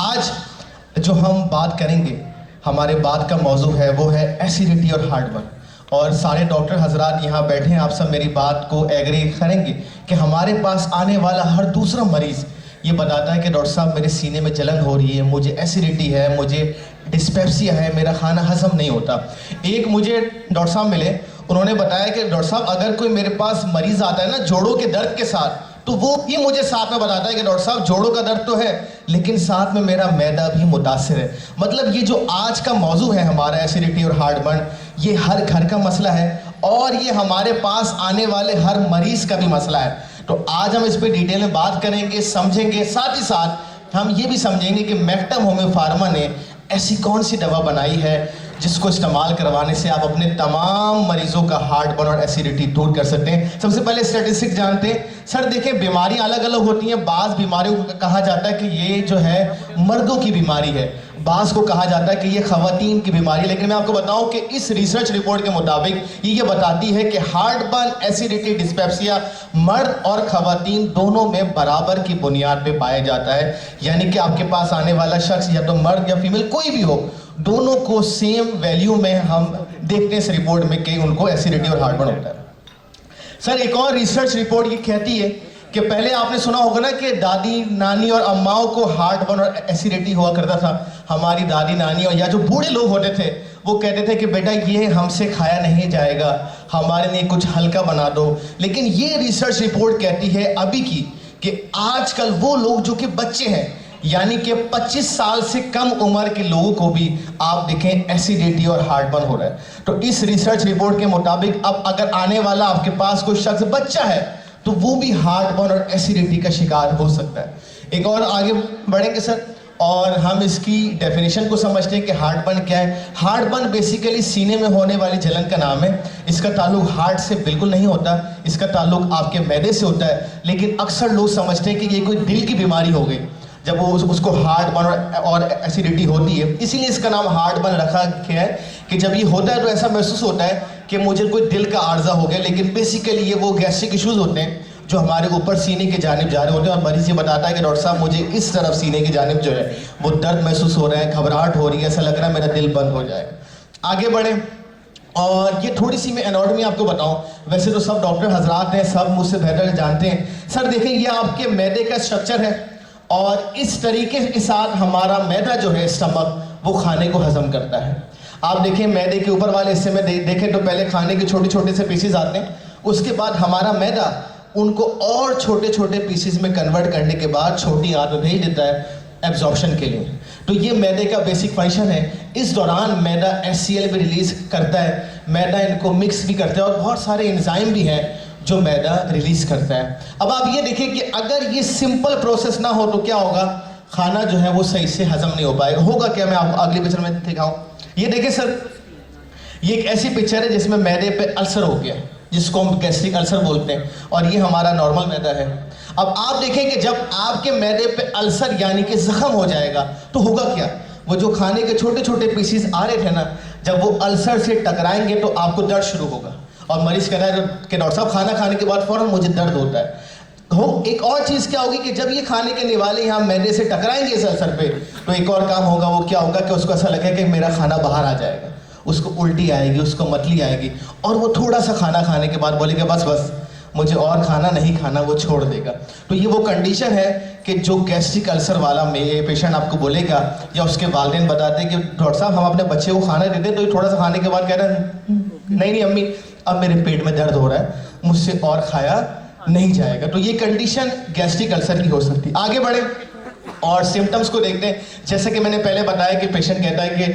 आज जो हम बात करेंगे, हमारे बात का मौजू है वो है एसिडिटी और हार्टबर्न। और सारे डॉक्टर हजरात यहाँ बैठे हैं, आप सब मेरी बात को एग्री करेंगे कि हमारे पास आने वाला हर दूसरा मरीज़ ये बताता है कि डॉक्टर साहब मेरे सीने में जलन हो रही है, मुझे एसिडिटी है, मुझे डिस्पेप्सिया है, मेरा खाना हजम नहीं होता। एक मुझे डॉक्टर साहब मिले, उन्होंने बताया कि डॉक्टर साहब अगर कोई मेरे पास मरीज़ आता है ना जोड़ों के दर्द के साथ, तो वो भी मुझे साथ में बताता है कि डॉक्टर साहब जोड़ों का दर्द तो है लेकिन साथ में मेरा मैदा भी मुतासिर है। मतलब ये जो आज का मौजू है हमारा एसिडिटी और हार्टबर्न, ये हर घर का मसला है और ये हमारे पास आने वाले हर मरीज़ का भी मसला है। तो आज हम इस पर डिटेल में बात करेंगे, समझेंगे, साथ ही साथ हम ये भी समझेंगे कि मैक्टम होम्यो फार्मा ने ऐसी कौन सी दवा बनाई है जिसको इस्तेमाल करवाने से आप अपने तमाम मरीजों का हार्टबर्न और एसिडिटी दूर कर सकते हैं। सबसे पहले स्टैटिस्टिक्स जानते हैं। सर देखिए, बीमारियां अलग अलग होती हैं। बाज़ बीमारियों को कहा जाता है कि ये जो है मर्दों की बीमारी है, बाज़ को कहा जाता है कि ये ख़वातीन की बीमारी है। लेकिन मैं आपको बताऊं कि इस रिसर्च रिपोर्ट के मुताबिक ये बताती है कि हार्टबर्न, एसिडिटी, डिस्पेप्सिया मर्द और ख़वातीन दोनों में बराबर की बुनियाद पे पाया जाता है। यानी कि आपके पास आने वाला शख्स या तो मर्द या फीमेल कोई भी हो, दोनों को सेम वैल्यू में हम देखते हैं इस रिपोर्ट में कि उनको एसिडिटी और हार्टबर्न होता है। सर एक और रिसर्च रिपोर्ट ये कहती है कि पहले आपने सुना होगा ना कि दादी, नानी और अम्माओं को हार्टबर्न और एसिडिटी हुआ करता था। हमारी दादी, नानी और या जो बूढ़े लोग होते थे वो कहते थे कि बेटा ये हमसे खाया नहीं जाएगा, हमारे लिए कुछ हल्का बना दो। लेकिन ये रिसर्च रिपोर्ट कहती है अभी की कि आजकल वो लोग जो कि बच्चे हैं, यानी कि 25 साल से कम उम्र के लोगों को भी आप देखें एसिडिटी और हार्टबर्न हो रहा है। तो इस रिसर्च रिपोर्ट के मुताबिक अब अगर आने वाला आपके पास कोई शख्स बच्चा है तो वो भी हार्टबर्न और एसिडिटी का शिकार हो सकता है। एक और आगे बढ़ेंगे सर और हम इसकी डेफिनेशन को समझते हैं कि हार्टबर्न क्या है। हार्टबर्न बेसिकली सीने में होने वाली जलन का नाम है। इसका ताल्लुक हार्ट से बिल्कुल नहीं होता, इसका ताल्लुक आपके मैदे से होता है। लेकिन अक्सर लोग समझते हैं कि ये कोई दिल की बीमारी हो गई जब वो उसको हार्टबर्न और एसिडिटी होती है, इसीलिए इसका नाम हार्टबर्न रखा गया है कि जब ये होता है तो ऐसा महसूस होता है कि मुझे कोई दिल का आर्जा हो गया। लेकिन बेसिकली ये वो गैस्ट्रिक इश्यूज होते हैं जो हमारे ऊपर सीने की जानिब जा रहे होते हैं और मरीज ये बताता है कि डॉक्टर साहब मुझे इस तरफ सीने की जानिब जो है वो दर्द महसूस हो रहा है, घबराहट हो रही है, ऐसा लग रहा है मेरा दिल बंद हो जाएगा। आगे बढ़े और ये थोड़ी सी मैं एनाटॉमी आपको बताऊं। वैसे तो सब डॉक्टर हजरात हैं, सब मुझसे बेहतर जानते हैं। सर देखें, ये आपके मैदे का स्ट्रक्चर है और इस तरीके के साथ हमारा मैदा जो है स्टमक वो खाने को हजम करता है। आप देखें मैदे के ऊपर वाले हिस्से में देखें तो पहले खाने के छोटे छोटे से पीसेस आते हैं, उसके बाद हमारा मैदा उनको और छोटे छोटे पीसेस में कन्वर्ट करने के बाद छोटी आंत में भेज देता है एब्जॉर्प्शन के लिए। तो ये मैदे का बेसिक फंक्शन है। इस दौरान मैदा HCl भी रिलीज करता है, मैदा इनको मिक्स भी करता है और बहुत सारे एंजाइम भी हैं जो मैदा रिलीज करता है। अब आप ये देखिए कि अगर ये सिंपल प्रोसेस ना हो तो क्या होगा, खाना जो है वो सही से हजम नहीं हो पाएगा। होगा क्या, मैं आपको अगली पिक्चर में दिखाऊं। ये देखिए सर, ये एक ऐसी पिक्चर है जिसमें मैदे पे अल्सर हो गया, जिसको हम गैस्ट्रिक अल्सर बोलते हैं, और ये हमारा नॉर्मल मैदा है। अब आप देखें कि जब आपके मैदे पे अल्सर यानी कि जख्म हो जाएगा तो होगा क्या, वो जो खाने के छोटे छोटे पीसेस आ रहे थे ना, जब वो अल्सर से टकराएंगे तो आपको दर्द शुरू होगा और मरीज कह रहा है कि डॉक्टर साहब खाना खाने के बाद फौरन मुझे दर्द होता है। एक और चीज़ क्या होगी कि जब ये खाने के निवाले यहाँ मैदे से टकराएंगे इस अल्सर पे, तो एक और काम होगा, वो क्या होगा कि उसको ऐसा लगेगा कि मेरा खाना बाहर आ जाएगा, उसको उल्टी आएगी, उसको मतली आएगी और वो थोड़ा सा खाना खाने के बाद बोलेगा बस बस मुझे और खाना नहीं खाना, वो छोड़ देगा। तो ये वो कंडीशन है कि जो गैस्ट्रिक अल्सर वाला पेशेंट आपको बोलेगा या उसके वालिदैन बताते हैं कि डॉक्टर साहब हम अपने बच्चे को खाना देते तो थोड़ा सा खाने के बाद कह रहा है नहीं अम्मी अब मेरे पेट में दर्द हो रहा है, मुझसे और खाया नहीं जाएगा। तो ये कंडीशन गैस्ट्रिक अल्सर की हो सकती है। आगे बढ़े और सिम्टम्स को देखते हैं। जैसे कि मैंने पहले बताया कि पेशेंट कहता है कि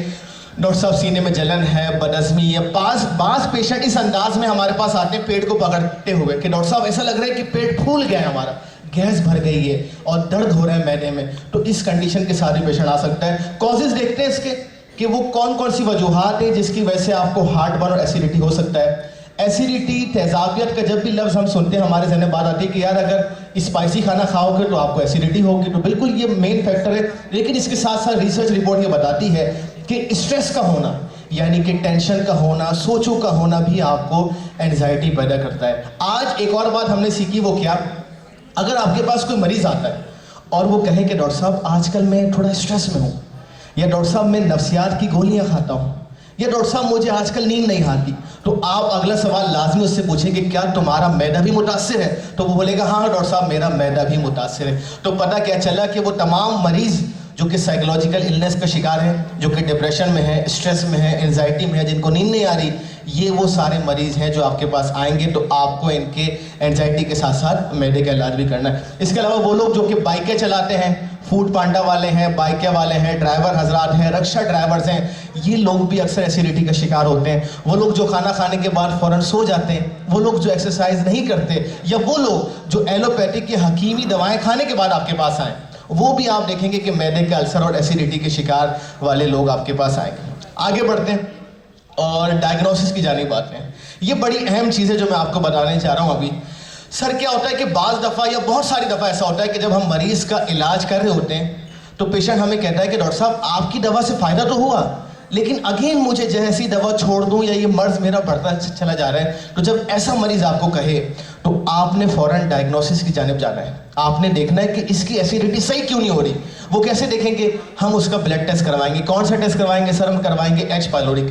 डॉक्टर साहब सीने में जलन है, बदहज़मी है। बास पेशेंट इस अंदाज में हमारे पास आते हैं पेट को पकड़ते हुए कि डॉक्टर साहब ऐसा लग रहा है कि पेट फूल गया है, हमारा गैस भर गई है और दर्द हो रहा है मैदे में। तो इस कंडीशन के साथ भी पेशेंट आ सकता है। कॉजेज देखते हैं इसके कि वो कौन कौन सी वजूहात है जिसकी वजह से आपको हार्टबर्न और एसिडिटी हो सकता है। एसिडिटी, तेजाबियत का जब भी लफ्ज़ हम सुनते हैं हमारे जहन में बात आती है कि यार अगर स्पाइसी खाना खाओगे तो आपको एसिडिटी होगी, तो बिल्कुल ये मेन फैक्टर है। लेकिन इसके साथ साथ रिसर्च रिपोर्ट ये बताती है कि स्ट्रेस का होना यानी कि टेंशन का होना, सोचों का होना भी आपको एंजाइटी पैदा करता है। आज एक और बात हमने सीखी, वो क्या, अगर आपके पास कोई मरीज आता है और वो कहे कि डॉक्टर साहब आजकल मैं थोड़ा स्ट्रेस में हूँ, या डॉक्टर साहब मैं नफ्सियात की गोलियाँ खाता हूँ, या डॉक्टर साहब मुझे आजकल नींद नहीं आती, तो आप अगला सवाल लाजमी उससे पूछेंगे क्या तुम्हारा मैदा भी मुतासिर है? तो वो बोलेगा हाँ डॉक्टर साहब मेरा मैदा भी मुतासिर है। तो पता क्या चला कि वो तमाम मरीज़ जो कि साइकोलॉजिकल इलनेस का शिकार हैं, जो कि डिप्रेशन में है, स्ट्रेस में है, एंजाइटी में है, जिनको नींद नहीं आ रही, ये वो सारे मरीज़ हैं जो आपके पास आएंगे। तो आपको इनके एंजाइटी के साथ साथ मैदे का इलाज भी करना है। इसके अलावा वो लोग जो कि बाइकें चलाते हैं, फूड पांडा वाले हैं, बाइकें वाले हैं, ड्राइवर हजरात हैं, रिक्शा ड्राइवर्स हैं, ये लोग भी अक्सर एसिडिटी का शिकार होते हैं। वो लोग जो खाना खाने के बाद फ़ौरन सो जाते हैं, वो लोग जो एक्सरसाइज नहीं करते, या वो लोग जो एलोपैथिक की हकीमी दवाएं खाने के बाद आपके पास आए, वो भी आप देखेंगे कि मैदे के अल्सर और एसिडिटी के शिकार वाले लोग आपके पास आएंगे। आगे बढ़ते हैं और डायग्नोसिस की जानिब आते हैं। ये बड़ी अहम चीज़ है जो मैं आपको बताने चाह रहा हूँ अभी। सर क्या होता है कि बाज़ दफ़ा या बहुत सारी दफ़ा ऐसा होता है कि जब हम मरीज़ का इलाज कर रहे होते हैं तो पेशेंट हमें कहता है कि डॉक्टर साहब आपकी दवा से फ़ायदा तो हुआ, लेकिन अगेन मुझे जैसी दवा छोड़ दूं या ये मर्ज़ मेरा बढ़ता चला जा रहा है। तो जब ऐसा मरीज़ आपको कहे तो आपने फ़ौरन डायग्नोसिस की जानिब जाना है। आपने देखना है कि इसकी एसिडिटी सही क्यों नहीं हो रही। वो कैसे देखेंगे? हम उसका ब्लड टेस्ट करवाएंगे। कौन सा टेस्ट करवाएंगे सर? हम करवाएंगे एच पाइलोरी।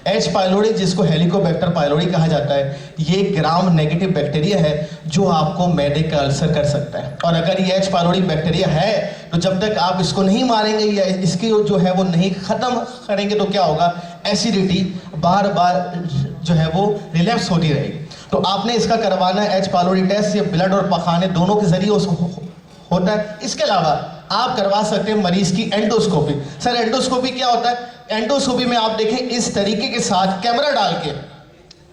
एच पाइलोरी जिसको हेलिकोबैक्टर पाइलोरी कहा जाता है, ये ग्राम नेगेटिव बैक्टीरिया है जो आपको मैदे का अल्सर कर सकता है। और अगर ये एच पाइलोरी बैक्टीरिया है तो जब तक आप इसको नहीं मारेंगे या इसकी जो है वो नहीं ख़त्म करेंगे तो क्या होगा? एसिडिटी बार बार जो है वो रिलैप्स होती रहेगी। तो आपने इसका करवाना है एच पाइलोरी टेस्ट। ये ब्लड और पखाने दोनों के जरिए होता है। इसके अलावा आप करवा सकते हैं मरीज़ की एंडोस्कोपी। सर एंडोस्कोपी क्या होता है? एंडोस्कोपी में आप देखें इस तरीके के साथ कैमरा डाल के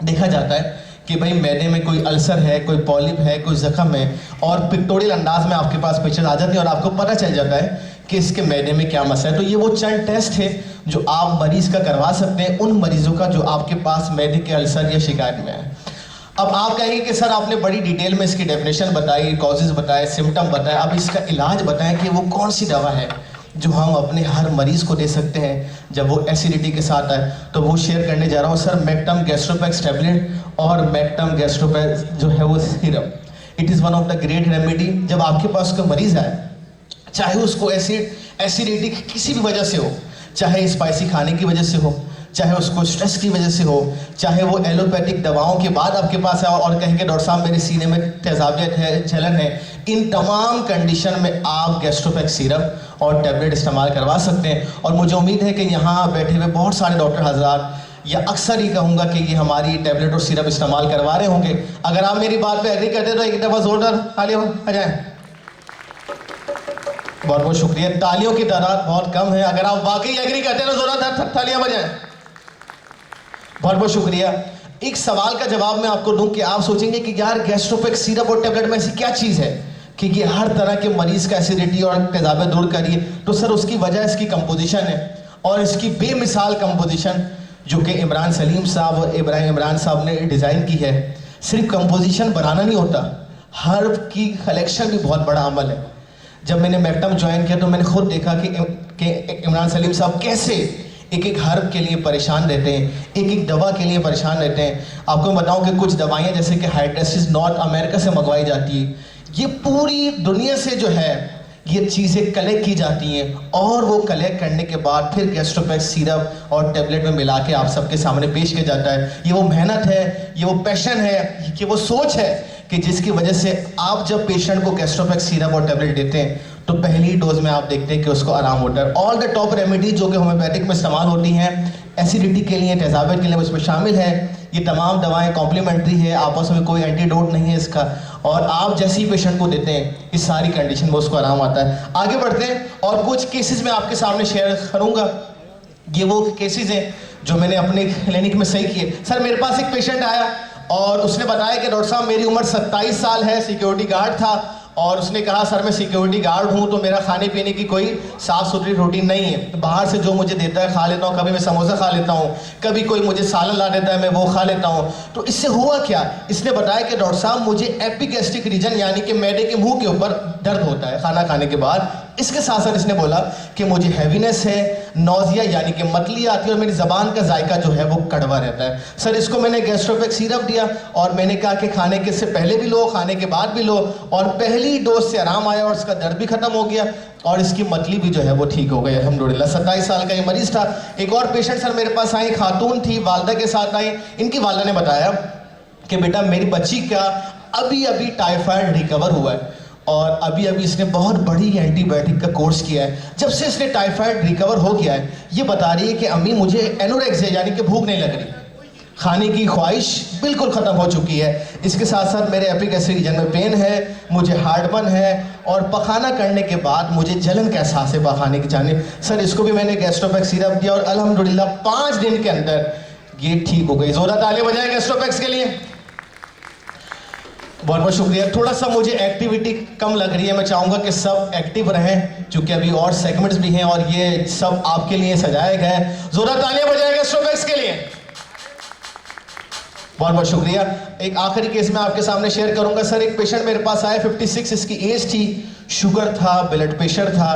देखा जाता है कि भाई मैदे में कोई अल्सर है, कोई पॉलिप है, कोई जख्म है, और पिक्टोरियल अंदाज में आपके पास पिक्चर आ जाती है और आपको पता चल जाता है कि इसके मैदे में क्या मसला है। तो ये वो चंद टेस्ट है जो आप मरीज़ का करवा सकते हैं, उन मरीज़ों का जो आपके पास मैदे के अल्सर या शिकायत में है। अब आप कहेंगे कि सर आपने बड़ी डिटेल में इसकी डेफिनेशन बताई, कॉजेज़ बताए, सिम्टम बताए, अब इसका इलाज बताएं कि वो कौन सी दवा है जो हम अपने हर मरीज़ को दे सकते हैं जब वो एसिडिटी के साथ आए। तो वो शेयर करने जा रहा हूँ सर, मेक्टम गैस्ट्रोपैक्स टैबलेट और मेक्टम गैस्ट्रोपैक्स जो है वो syrup. It is one of the great remedy. जब आपके पास कोई मरीज़ आए, चाहे उसको एसिडिटी किसी भी वजह से हो, चाहे स्पाइसी खाने की वजह से हो, चाहे उसको स्ट्रेस की वजह से हो, चाहे वो एलोपैथिक दवाओं के बाद आपके पास आए और कहेंगे डॉक्टर साहब मेरे सीने में तेजाबियत है, जलन है, इन तमाम कंडीशन में आप गैस्ट्रोपैक्स सिरप और टैबलेट इस्तेमाल करवा सकते हैं। और मुझे उम्मीद है कि यहाँ बैठे हुए बहुत सारे डॉक्टर हजरात या अक्सर ही कहूँगा कि ये हमारी टैबलेट और सिरप इस्तेमाल करवा रहे होंगे। अगर आप मेरी बात पे एग्री करते हैं तो एक दफ़ा जोरदार तालियां आ जाएं। बहुत बहुत शुक्रिया। तालियों की तादाद बहुत कम है। अगर आप वाकई एग्री करते हैं तो जोरदार तालियां बजाएं। बहुत बहुत शुक्रिया। एक सवाल का जवाब मैं आपको दूं कि आप सोचेंगे कि यार गैस्ट्रोपैक्स सिरप और टैबलेट में ऐसी क्या चीज़ है कि ये हर तरह के मरीज़ का एसिडिटी और तेजाबे दूर करिए। तो सर उसकी वजह इसकी कंपोजिशन है, और इसकी बेमिसाल कंपोजिशन जो कि इमरान सलीम साहब और इब्राहिम इमरान साहब ने डिज़ाइन की है। सिर्फ कंपोजिशन बनाना नहीं होता, हर्ब की कलेक्शन भी बहुत बड़ा अमल है। जब मैंने मेक्टम ज्वाइन किया तो मैंने खुद देखा कि इमरान सलीम साहब कैसे एक एक हर्ब के लिए परेशान रहते हैं, एक एक दवा के लिए परेशान रहते हैं। आपको मैं बताऊं कि कुछ दवाइयाँ जैसे कि हाइड्रेसिस नॉर्थ अमेरिका से मंगवाई जाती है, ये पूरी दुनिया से जो है ये चीज़ें कलेक्ट की जाती हैं, और वो कलेक्ट करने के बाद फिर गैस्ट्रोपैक्स सिरप और टैबलेट में मिला के आप सबके सामने पेश किया जाता है। ये वो मेहनत है, ये वो पैशन है, ये वो सोच है कि जिसकी वजह से आप जब पेशेंट को गैस्ट्रोपैक्स सिरप और टैबलेट देते हैं तो पहली डोज में आप देखते हैं कि उसको आराम होता है। ऑल द टॉप रेमेडीज जो कि होम्योपैथिक में इस्तेमाल होती हैं एसिडिटी के लिए, तेजाबियत के लिए, उसमें शामिल है। ये तमाम दवाएं कॉम्प्लीमेंट्री है, आपस में कोई एंटीडोट नहीं है इसका, और आप जैसे ही पेशेंट को देते हैं इस सारी कंडीशन में उसको आराम आता है। आगे बढ़ते हैं और कुछ केसेस में आपके सामने शेयर करूँगा। ये वो केसेस हैं जो मैंने अपने क्लिनिक में सही किए। सर मेरे पास एक पेशेंट आया और उसने बताया कि डॉक्टर साहब मेरी उम्र 27 साल है, सिक्योरिटी गार्ड था, और उसने कहा सर मैं सिक्योरिटी गार्ड हूँ तो मेरा खाने पीने की कोई साफ़ सुथरी रूटीन नहीं है, बाहर से जो मुझे देता है खा लेता हूँ, कभी मैं समोसा खा लेता हूँ, कभी कोई मुझे सालन ला देता है मैं वो खा लेता हूँ। तो इससे हुआ क्या? इसने बताया कि डॉक्टर साहब मुझे एपिगैस्ट्रिक रीजन यानी कि मैदे के मुंह के ऊपर दर्द होता है खाना खाने के बाद, इसके साथ साथ इसने बोला कि मुझे हैवीनेस है, नौजिया यानी कि मतली आती है और मेरी ज़बान का जायका जो है वो कड़वा रहता है। सर इसको मैंने गैस्ट्रोपेक्स सिरप दिया और मैंने कहा कि खाने के से पहले भी लो, खाने के बाद भी लो, और पहली डोज से आराम आया और इसका दर्द भी खत्म हो गया और इसकी मतली भी जो है वो ठीक हो गई अल्हम्दुलिल्लाह। 27 साल का ये मरीज था। एक और पेशेंट सर मेरे पास आई, खातून थी, वालदा के साथ आई। इनकी वालदा ने बताया कि बेटा मेरी बच्ची का अभी अभी टाइफाइड रिकवर हुआ है और अभी अभी इसने बहुत बड़ी एंटीबायोटिक का कोर्स किया है। जब से इसने टाइफाइड रिकवर हो गया है ये बता रही है कि अम्मी मुझे एनोरेक्सिया यानी कि भूख नहीं लग रही, खाने की ख्वाहिश बिल्कुल ख़त्म हो चुकी है। इसके साथ साथ मेरे एपिक एसिड रीजन में पेन है, मुझे हार्टबर्न है और पखाना करने के बाद मुझे जलन का एहसास है पखाने की जानिब। सर इसको भी मैंने गैस्ट्रोपेक्स सिरप दिया और अल्हम्दुलिल्लाह 5 दिन के अंदर ये ठीक हो गई। जोरदार तालियां बजाएं गैस्ट्रोपेक्स के लिए। बहुत बहुत शुक्रिया। थोड़ा सा मुझे एक्टिविटी कम लग रही है, मैं चाहूँगा कि सब एक्टिव रहें क्योंकि अभी और सेगमेंट्स भी हैं और ये सब आपके लिए सजाया गया है। जोरदार तालियां बजाएं गैस्ट्रोपेक्स के लिए। बहुत बहुत शुक्रिया। एक आखिरी केस मैं आपके सामने शेयर करूंगा। सर एक पेशेंट मेरे पास आया, 56 इसकी एज थी, शुगर था, ब्लड प्रेशर था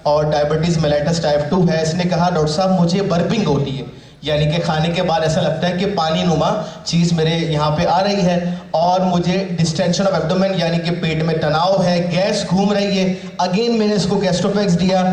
और डायबिटीज़ मेलाइटस टाइप 2 है। इसने कहा डॉक्टर साहब मुझे बर्पिंग होती है, यानी कि खाने के बाद ऐसा लगता है कि पानी नुमा चीज़ मेरे यहाँ पे आ रही है और मुझे डिस्टेंशन ऑफ एब्डोमेन यानी कि पेट में तनाव है, गैस घूम रही है। अगेन मैंने इसको गैस्ट्रोपेक्स दिया।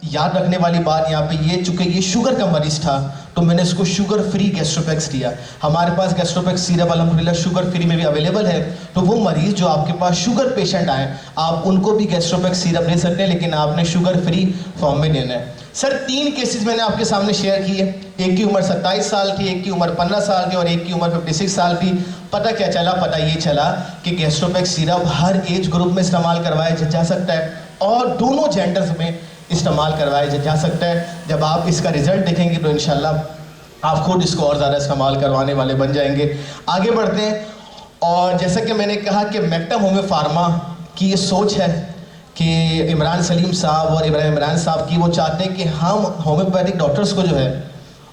याद रखने वाली बात यहाँ पे ये, चूंकि ये शुगर का मरीज था तो मैंने इसको शुगर फ्री गैस्ट्रोपेक्स दिया। हमारे पास गैस्ट्रोपेक्स सिरप अल्हम्दुलिल्लाह शुगर फ्री में भी अवेलेबल है, तो वो मरीज जो आपके पास शुगर पेशेंट आए आप उनको भी गैस्ट्रोपेक्स सिरप ले सकते हैं, लेकिन आपने शुगर फ्री फॉर्म में लेना है। सर 3 केसेस मैंने आपके सामने शेयर किए। एक की उम्र 27 साल थी, एक की उम्र 15 साल थी और एक की उम्र 56 साल थी। पता क्या चला? पता ये चला कि गैस्ट्रोपेक्स सिरप हर एज ग्रुप में इस्तेमाल करवाया जा सकता है और दोनों जेंडर्स में इस्तेमाल करवाया जा सकता है। जब आप इसका रिजल्ट देखेंगे तो इंशाल्लाह आप खुद इसको और ज़्यादा इस्तेमाल करवाने वाले बन जाएंगे। आगे बढ़ते हैं। और जैसा कि मैंने कहा कि मैक्टम होम्यो फार्मा की ये सोच है कि इमरान सलीम साहब और इमरान साहब की वो चाहते हैं कि हम होम्योपैथिक डॉक्टर्स को जो है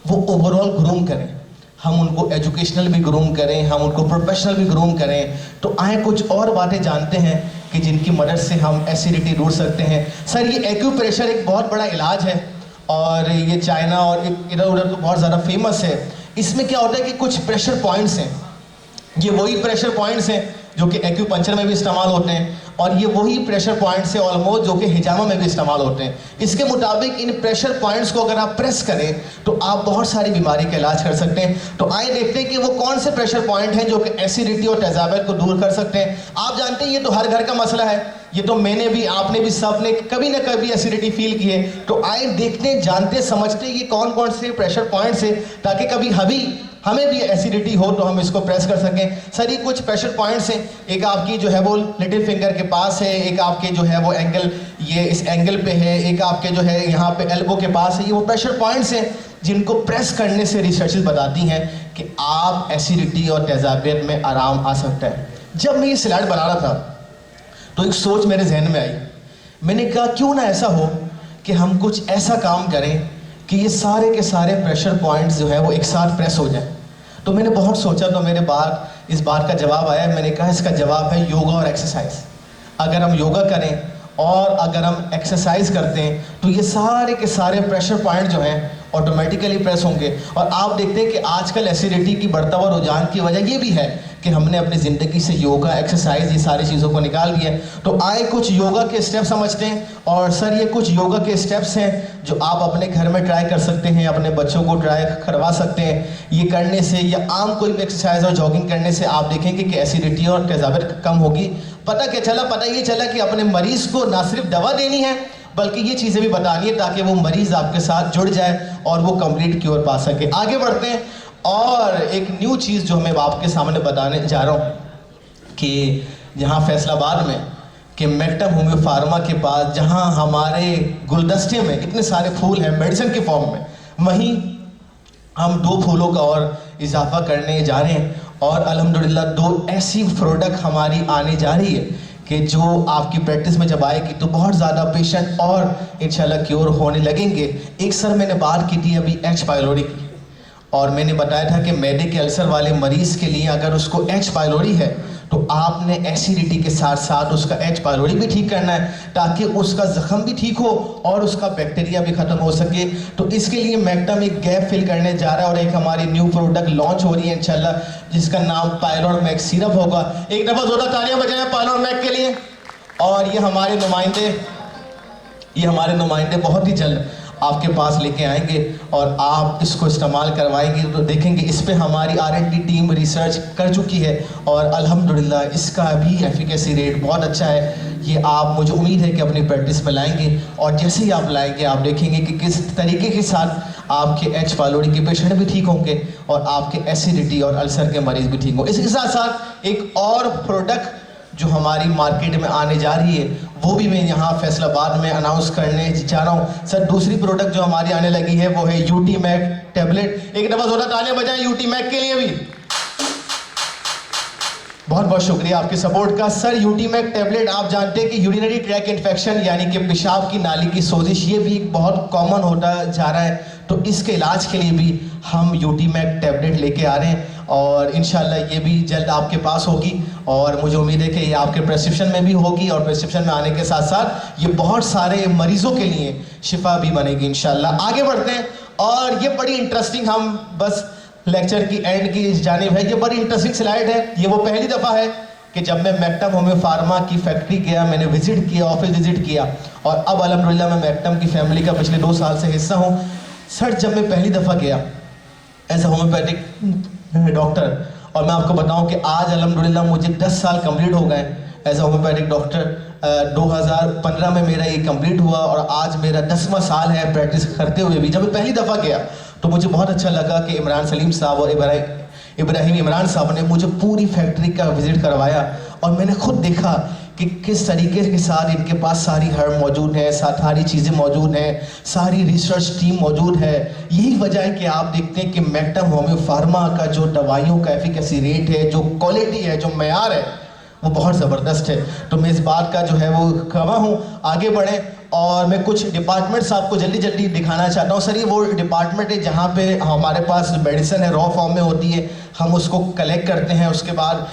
वो ओवरऑल ग्रूम करें, हम उनको एजुकेशनल भी ग्रूम करें, हम उनको प्रोफेशनल भी ग्रूम करें। तो आए कुछ और बातें जानते हैं कि जिनकी मदद से हम एसिडिटी ढूंढ सकते हैं। सर ये एक्यूप्रेशर एक बहुत बड़ा इलाज है और ये चाइना और इधर उधर तो बहुत ज़्यादा फेमस है। इसमें क्या होता है कि कुछ प्रेशर पॉइंट्स हैं, ये वही प्रेशर पॉइंट्स हैं जो कि एक्यूपंक्चर में भी इस्तेमाल होते हैं और ये वही प्रेशर पॉइंट्स हैं ऑलमोस्ट जो कि हिजामा में भी इस्तेमाल होते हैं। इसके मुताबिक इन प्रेशर पॉइंट्स को अगर आप प्रेस करें तो आप बहुत सारी बीमारी का इलाज कर सकते हैं। तो आइए देखते हैं कि वो कौन से प्रेशर पॉइंट हैं जो कि एसिडिटी और तेजाबियत को दूर कर सकते हैं। आप जानते हैं ये तो हर घर का मसला है, ये तो मैंने भी, आपने भी, सब ने कभी ना कभी एसिडिटी फील की है। तो आइए देखते, जानते, समझते ये कौन कौन से प्रेशर पॉइंट्स हैं ताकि कभी हमें भी एसिडिटी हो तो हम इसको प्रेस कर सकें। सर ये कुछ प्रेशर पॉइंट्स हैं। एक आपकी जो है वो लिटिल फिंगर के पास है, एक आपके जो है वो एंगल, ये इस एंगल पे है, एक आपके जो है यहाँ पे एल्बो के पास है। ये वो प्रेशर पॉइंट्स हैं जिनको प्रेस करने से रिसर्चेस बताती हैं कि आप एसिडिटी और तेजाबियत में आराम आ सकता है। जब मैं ये स्लाइड बना रहा था तो एक सोच मेरे जहन में आई। मैंने कहा क्यों ना ऐसा हो कि हम कुछ ऐसा काम करें कि ये सारे के सारे प्रेशर पॉइंट्स जो है वो एक साथ प्रेस हो जाए। तो मैंने बहुत सोचा तो मेरे इस बात का जवाब आया। मैंने कहा इसका जवाब है योगा और एक्सरसाइज। अगर हम योगा करें और अगर हम एक्सरसाइज करते हैं तो ये सारे के सारे प्रेशर पॉइंट जो हैं ऑटोमेटिकली प्रेस होंगे। और आप देखते हैं कि आजकल एसिडिटी की बढ़ता हुआ रुझान की वजह ये भी है कि हमने अपनी ज़िंदगी से योगा, एक्सरसाइज, ये सारी चीज़ों को निकाल दिया। तो आए कुछ योगा के स्टेप्स समझते हैं। और सर ये कुछ योगा के स्टेप्स हैं जो आप अपने घर में ट्राई कर सकते हैं, अपने बच्चों को ट्राई करवा सकते हैं। ये करने से या आम कोई भी एक्सरसाइज और जॉगिंग करने से आप देखेंगे कि एसिडिटी और तेजाबियत कम होगी। पता क्या चला? पता ये चला कि अपने मरीज़ को ना सिर्फ दवा देनी है बल्कि ये चीज़ें भी बतानी है ताकि वो मरीज़ आपके साथ जुड़ जाए और वो कंप्लीट क्योर पा सके। आगे बढ़ते हैं। और एक न्यू चीज़ जो मैं आपके सामने बताने जा रहा हूँ कि यहाँ फैसलाबाद में कि मैक्टम होम्यो फार्मा के पास जहाँ हमारे गुलदस्ते में इतने सारे फूल हैं मेडिसिन के फॉर्म में, वहीं हम 2 फूलों का और इजाफा करने जा रहे हैं और अल्हम्दुलिल्लाह 2 ऐसी प्रोडक्ट हमारी आने जा रही है कि जो आपकी प्रैक्टिस में जब आएगी तो बहुत ज़्यादा पेशेंट और इंशाल्लाह क्योर होने लगेंगे। एक सर मैंने बात की थी अभी एच पाइलोरी की और मैंने बताया था कि मैदे के अल्सर वाले मरीज़ के लिए अगर उसको एच पाइलोरी है तो आपने एसिडिटी के साथ साथ उसका एच पायलोरी भी ठीक करना है, ताकि उसका जख्म भी ठीक हो और उसका बैक्टीरिया भी खत्म हो सके। तो इसके लिए मैक्टम एक गैप फिल करने जा रहा है और एक हमारी न्यू प्रोडक्ट लॉन्च हो रही है इंशाल्लाह, जिसका नाम पायलोर मैक सिरप होगा। एक दफ़ा जोरदार तालियां बजाएं पायलोर मैक के लिए। और ये हमारे नुमाइंदे बहुत ही जल्द आपके पास लेके आएंगे और आप इसको इस्तेमाल करवाएंगे तो देखेंगे इस पे हमारी R&D टीम रिसर्च कर चुकी है और अल्हम्दुलिल्लाह इसका भी एफिकेसी रेट बहुत अच्छा है। ये आप, मुझे उम्मीद है कि अपनी प्रैक्टिस में लाएंगे और जैसे ही आप लाएंगे आप देखेंगे कि किस तरीके के साथ आपके एच पायलोरी के पेशेंट भी ठीक होंगे और आपके एसिडिटी और अल्सर के मरीज भी ठीक होंगे। इसके साथ साथ एक और प्रोडक्ट जो हमारी मार्केट में आने जा रही है वो भी मैं यहाँ फैसलाबाद में अनाउंस करने जा रहा हूँ। सर, दूसरी प्रोडक्ट जो हमारी आने लगी है वो है यूटी मैक टैबलेट। एक दफ़ा जोरदार तालियां बजाएं यूटी मैक के लिए भी। बहुत बहुत शुक्रिया आपके सपोर्ट का। सर, यूटी मैक टैबलेट, आप जानते हैं कि यूरिनरी ट्रैक इन्फेक्शन यानी कि पेशाब की नाली की सोजिश, ये भी बहुत कॉमन होता जा रहा है। तो इसके इलाज के लिए भी हम यूटी मैक टैबलेट लेके आ रहे हैं और इंशाल्लाह ये भी जल्द आपके पास होगी और मुझे उम्मीद है कि ये आपके प्रेस्क्रिप्शन में भी होगी और प्रेस्क्रिप्शन में आने के साथ साथ ये बहुत सारे मरीजों के लिए शिफा भी बनेगी इंशाल्लाह। आगे बढ़ते हैं और ये बड़ी इंटरेस्टिंग, हम बस लेक्चर की एंड की जानिब है, ये बड़ी इंटरेस्टिंग स्लाइड है। ये वो पहली दफ़ा है कि जब मैं मैक्टम होम्यो फार्मा की फैक्ट्री गया, मैंने विजिट किया, ऑफिस विजिट किया और अब अल्हम्दुलिल्लाह मैं मैक्टम की फैमिली का पिछले 2 साल से हिस्सा हूँ। सर, जब मैं पहली दफ़ा गया एज ए होम्योपैथिक डॉक्टर, और मैं आपको बताऊं कि आज अल्हम्दुलिल्लाह मुझे 10 साल कंप्लीट हो गए एज ए होम्योपैथिक डॉक्टर। 2015 में मेरा ये कंप्लीट हुआ और आज मेरा 10वां साल है प्रैक्टिस करते हुए भी। जब मैं पहली दफ़ा गया तो मुझे बहुत अच्छा लगा कि इमरान सलीम साहब और इब्राहिम इमरान साहब ने मुझे पूरी फैक्ट्री का विजिट करवाया और मैंने खुद देखा कि किस तरीके के साथ इनके पास सारी हर्ब मौजूद है, सारी चीज़ें मौजूद हैं, सारी रिसर्च टीम मौजूद है। यही वजह है कि आप देखते हैं कि मैक्टम होम्यो फार्मा का जो दवाइयों का एफिकेसी रेट है, जो क्वालिटी है, जो मेयार है, वो बहुत ज़बरदस्त है। तो मैं इस बात का जो है वो गवाह हूँ। आगे बढ़ें और मैं कुछ डिपार्टमेंट्स आपको जल्दी जल्दी दिखाना चाहता हूँ। सर, ये वो डिपार्टमेंट है जहाँ पे हमारे पास मेडिसिन है रॉ फॉर्म में होती है, हम उसको कलेक्ट करते हैं, उसके बाद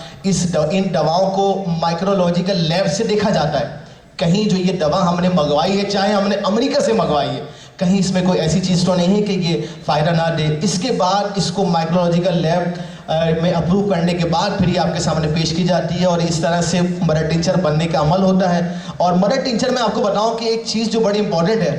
इन दवाओं को माइक्रोलॉजिकल लैब से देखा जाता है। कहीं जो ये दवा हमने मंगवाई है, चाहे हमने अमेरिका से मंगवाई है, कहीं इसमें कोई ऐसी चीज़ तो नहीं है कि ये फ़ायदा ना दे। इसके बाद इसको माइक्रोलॉजिकल लैब में अप्रूव करने के बाद फिर ये आपके सामने पेश की जाती है और इस तरह से मदर टिंचर बनने का अमल होता है। और मदर टिंचर में आपको बताऊं कि एक चीज़ जो बड़ी इंपॉर्टेंट है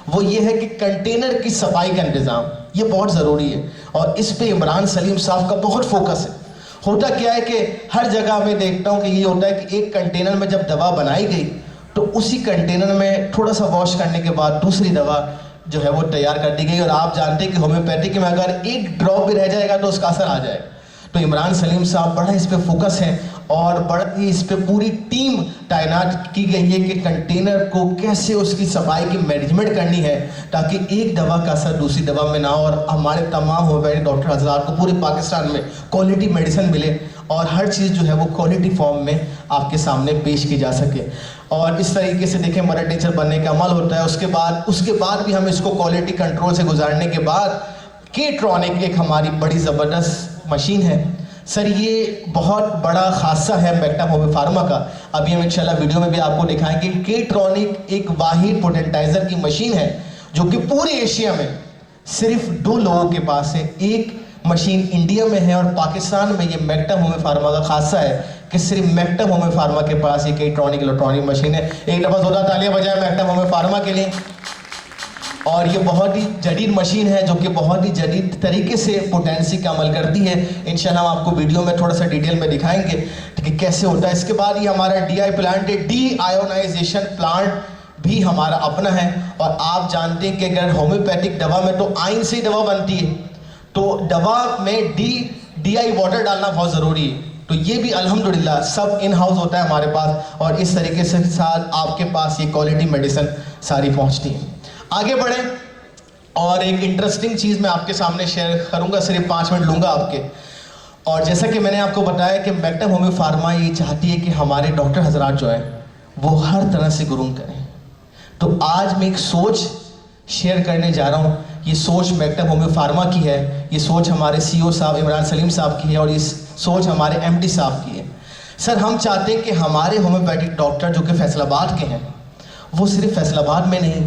वो ये है कि कंटेनर की सफाई का इंतज़ाम, ये बहुत ज़रूरी है और इस पे इमरान सलीम साहब का बहुत फोकस है। होता क्या है कि हर जगह मैं देखता हूँ कि ये होता है कि एक कंटेनर में जब दवा बनाई गई तो उसी कंटेनर में थोड़ा सा वॉश करने के बाद दूसरी दवा जो है वो तैयार कर दी गई। और आप जानते हैं कि होम्योपैथिक में अगर एक ड्रॉप भी रह जाएगा तो उसका असर आ जाएगा। तो इमरान सलीम साहब बड़ा इस पे फोकस है और बड़ा ही इस पे पूरी टीम तैनात की गई है कि कंटेनर को कैसे उसकी सफाई की मैनेजमेंट करनी है ताकि एक दवा का असर दूसरी दवा में ना हो और हमारे तमाम होम्योपैथिक डॉक्टर हज़रात को पूरे पाकिस्तान में क्वालिटी मेडिसिन मिले और हर चीज़ जो है वो क्वालिटी फॉर्म में आपके सामने पेश की जा सके। और इस तरीके से देखें मदर टिंचर बनने का अमल होता है। उसके बाद भी हम इसको क्वालिटी कंट्रोल से गुजारने के बाद के-ट्रॉनिक एक हमारी बड़ी ज़बरदस्त मशीन है। सर, ये बहुत बड़ा खासा है मैक्टम होम्यो फार्मा का। अभी हम इंशाल्लाह वीडियो में भी आपको दिखाएंगे। के-ट्रॉनिक एक वाहिद पोटेंटाइजर की मशीन है जो कि पूरे एशिया में सिर्फ 2 लोगों के पास है। एक मशीन इंडिया में है और पाकिस्तान में ये मैक्टम होम्यो फार्मा का खासा है कि सिर्फ मैक्टम होम्यो फार्मा के पास ये के-ट्रॉनिक इलेक्ट्रॉनिक मशीन है। एक दफ़ा जोरदार तालियां बजाएं मैक्टम होम्यो फार्मा के लिए। और ये बहुत ही जदीद मशीन है जो कि बहुत ही जदीद तरीके से पोटेंसी का अमल करती है। इंशाल्लाह हम आपको वीडियो में थोड़ा सा डिटेल में दिखाएंगे कि कैसे होता है। इसके बाद ये हमारा DI प्लांट है, डी आयोनाइजेशन प्लांट भी हमारा अपना है। और आप जानते हैं कि अगर होम्योपैथिक दवा में तो आयन से ही दवा बनती है, तो दवा में DI वाटर डालना बहुत ज़रूरी है। तो ये भी अल्हम्दुलिल्लाह सब इन हाउस होता है हमारे पास और इस तरीके से साथ आपके पास ये क्वालिटी मेडिसिन सारी पहुंचती है। आगे बढ़ें और एक इंटरेस्टिंग चीज़ मैं आपके सामने शेयर करूंगा, सिर्फ 5 मिनट लूंगा आपके। और जैसा कि मैंने आपको बताया कि मैक्टम होम्यो फार्मा ये चाहती है कि हमारे डॉक्टर हजरात जो है वो हर तरह से ग्रूम करें। तो आज मैं एक सोच शेयर करने जा रहा हूँ। ये सोच मैक्टम होम्यो फार्मा की है, ये सोच हमारे CEO साहब इमरान सलीम साहब की है और इस सोच हमारे एमडी साहब की है। सर हम चाहते हैं कि हमारे होम्योपैथिक डॉक्टर जो कि फैसलाबाद के हैं, वो सिर्फ फैसलाबाद में नहीं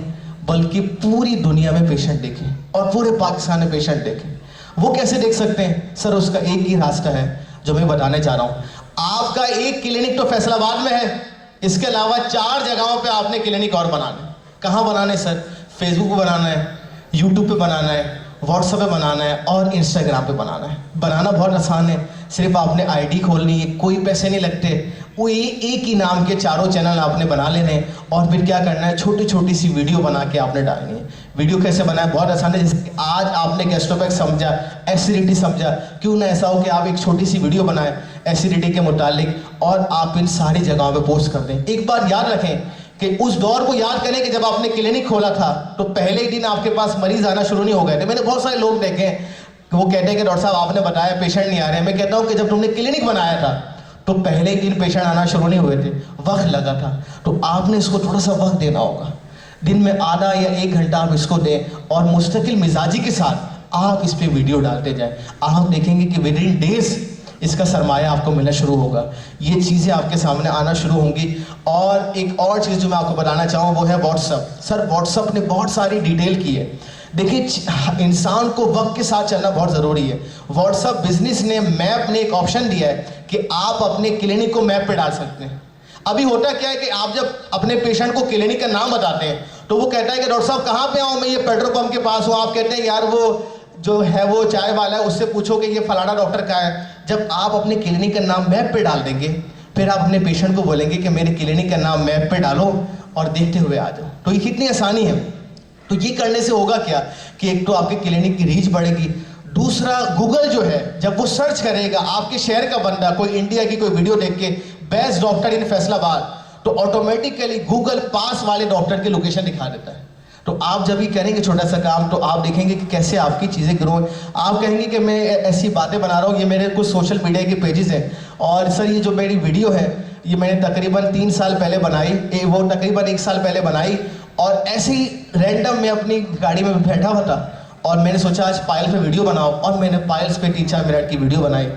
बल्कि पूरी दुनिया में पेशेंट देखें और पूरे पाकिस्तान में पेशेंट देखें। वो कैसे देख सकते हैं? सर उसका एक ही रास्ता है जो मैं बताने जा रहा हूँ। आपका एक क्लिनिक तो फैसलाबाद में है, इसके अलावा 4 जगहों पे आपने क्लिनिक और बनाना है। कहाँ बनाने सर? फेसबुक पे बनाना है, यूट्यूब पे बनाना है, व्हाट्सएप पे बनाना है और इंस्टाग्राम पे बनाना है। बनाना बहुत आसान है, सिर्फ आपने आईडी खोलनी है, कोई पैसे नहीं लगते। वो एक ही नाम के 4 चैनल आपने बना लेने और फिर क्या करना है, छोटी छोटी सी वीडियो बना के आपने डालनी है। वीडियो कैसे बनाए? बहुत आसान है। जैसे आज आपने गैस्ट्रोपैक्स समझा, एसिडिटी समझा, क्यों ना ऐसा हो कि आप एक छोटी सी वीडियो बनाएं एसिडिटी के मुतालिक और आप इन सारी जगहों पे पोस्ट कर दें। एक बार याद रखें कि उस दौर को याद करें कि जब आपने क्लिनिक खोला था तो पहले ही दिन आपके पास मरीज आना शुरू नहीं हो गए थे। मैंने बहुत सारे लोग देखे कि वो कहते हैं कि डॉक्टर साहब आपने बताया पेशेंट नहीं आ रहे हैं। मैं कहता हूं कि जब तुमने क्लिनिक बनाया था तो पहले ही दिन पेशेंट आना शुरू नहीं हुए थे, वक्त लगा था। तो आपने इसको थोड़ा सा वक्त देना होगा, दिन में आधा या 1 घंटा आप इसको दें और मुस्तकिल मिजाजी के साथ आप इस पर वीडियो डालते जाएं। आप देखेंगे कि विद इन डेज इसका सरमाया आपको मिलना शुरू होगा, ये चीज़ें आपके सामने आना शुरू होंगी। और एक और चीज़ जो मैं आपको बताना चाहूँ वो है व्हाट्सअप। सर व्हाट्सअप ने बहुत सारी डिटेल की है। देखिए इंसान को वक्त के साथ चलना बहुत ज़रूरी है। व्हाट्सअप बिजनेस ने मैप ने एक ऑप्शन दिया है कि आप अपने क्लिनिक को मैप पे डाल सकते हैं। अभी होता क्या है कि आप जब अपने पेशेंट को क्लिनिक का नाम बताते हैं तो वो कहता है कि डॉक्टर साहब कहाँ पे आऊँ मैं, ये पेट्रोल पंप के पास हूँ। आप कहते हैं यार वो जो है वो चाय वाला है, उससे पूछो कि ये फलाना डॉक्टर का है। जब आप अपने क्लिनिक का नाम मैप पे डाल देंगे फिर आप अपने पेशेंट को बोलेंगे कि मेरे क्लिनिक का नाम मैप पे डालो और देखते हुए आ जाओ। तो ये कितनी आसानी है। तो ये करने से होगा क्या कि एक तो आपके क्लिनिक की रीच बढ़ेगी, दूसरा गूगल जो है जब वो सर्च करेगा आपके शहर का बंदा कोई इंडिया की कोई वीडियो देख के बेस्ट डॉक्टर इन फैसलाबाद, तो ऑटोमेटिकली गूगल पास वाले डॉक्टर की लोकेशन दिखा देता है। तो आप जब भी करेंगे छोटा सा काम तो आप देखेंगे कि कैसे आपकी चीज़ें ग्रो। आप कहेंगे कि मैं ऐसी बातें बना रहा हूँ, ये मेरे कुछ सोशल मीडिया के पेजेस हैं और सर ये जो मेरी वीडियो है ये मैंने तकरीबन 3 साल पहले बनाई, वो तकरीबन 1 साल पहले बनाई और ऐसे ही रैंडम मैं अपनी गाड़ी में बैठा हुआ था और मैंने सोचा आज पायल पे वीडियो बनाओ और मैंने पायल्स पे 3-4 मिनट की वीडियो बनाई।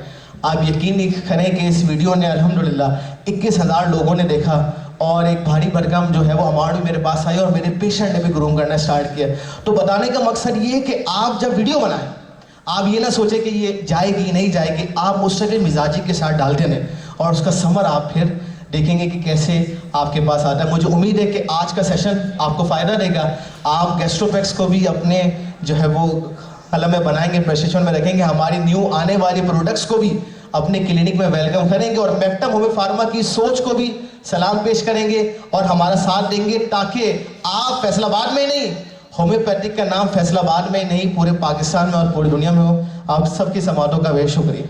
आप यकीन नहीं करें कि इस वीडियो ने अल्हम्दुलिल्लाह 21,000 लोगों ने देखा और एक भारी भरकम जो है वो अमाउंट मेरे पास आई और मेरे पेशेंट ने भी ग्रूम करना स्टार्ट किया। तो बताने का मकसद ये है कि आप जब वीडियो बनाएं आप ये ना सोचें कि ये जाएगी नहीं जाएगी, आप मुस्तकिल मिजाजी के साथ डालते रहें और उसका समर आप फिर देखेंगे कि कैसे आपके पास आता है। मुझे उम्मीद है कि आज का सेशन आपको फ़ायदा देगा। आप गैस्ट्रोपैक्स को भी अपने जो है वो कलम में बनाएंगे, प्रशिक्षण में रखेंगे, हमारी न्यू आने वाली प्रोडक्ट्स को भी अपने क्लिनिक में वेलकम करेंगे और मैक्टम होम्यो फार्मा की सोच को भी सलाम पेश करेंगे और हमारा साथ देंगे ताकि आप फैसलाबाद में नहीं, होम्योपैथिक का नाम फैसलाबाद में नहीं पूरे पाकिस्तान में और पूरी दुनिया में हो। आप सबकी समातों का बेहद शुक्रिया।